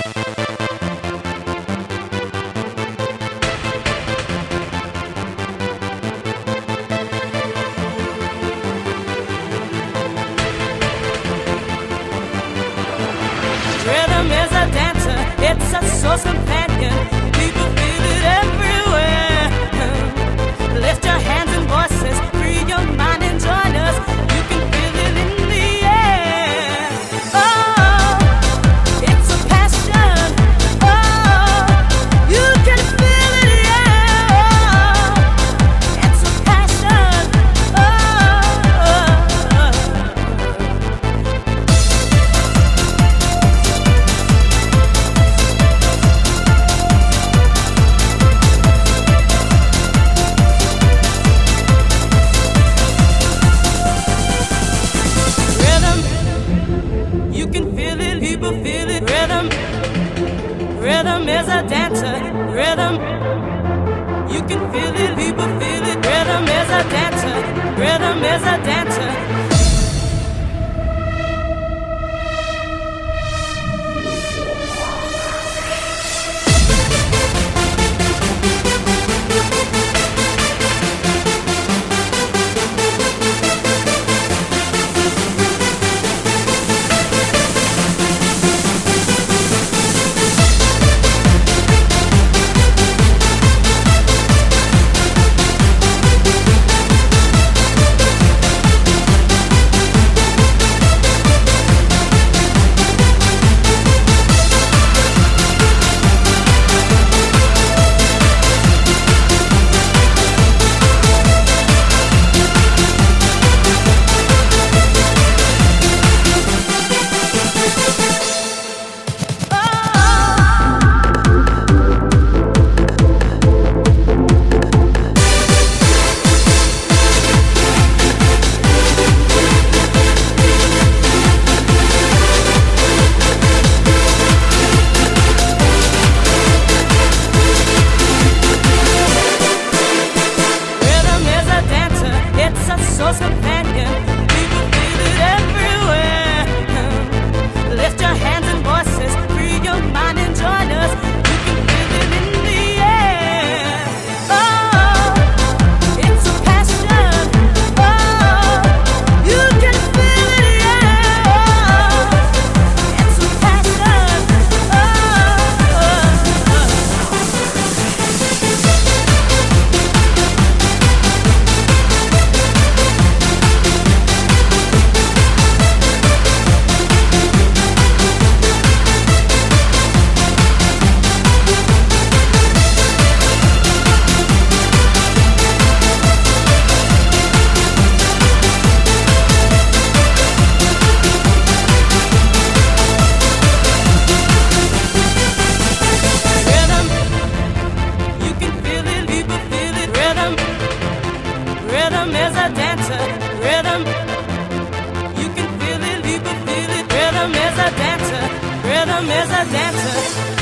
Rhythm is a dancer, it's a source companion. People feel it everywhere. Lift your hands and voices, free your mind and join us. You can feel it in the air. Oh, it's a passion. Oh, you can feel it, yeah. Oh, it's a passion. You can feel it, people feel it. Rhythm, rhythm is a dancer. Rhythm, you can feel it, people feel it. Rhythm is a dancer. Rhythm is a dancer. Source companion, people feel it everywhere. Lift your hands and voices, free your mind and join us. You can feel it in the air. Oh, it's a passion. Oh, you can feel it, yeah. Oh, it's a passion. Rhythm is a dancer. Rhythm, you can feel it, people feel it. Rhythm is a dancer. Rhythm is a dancer.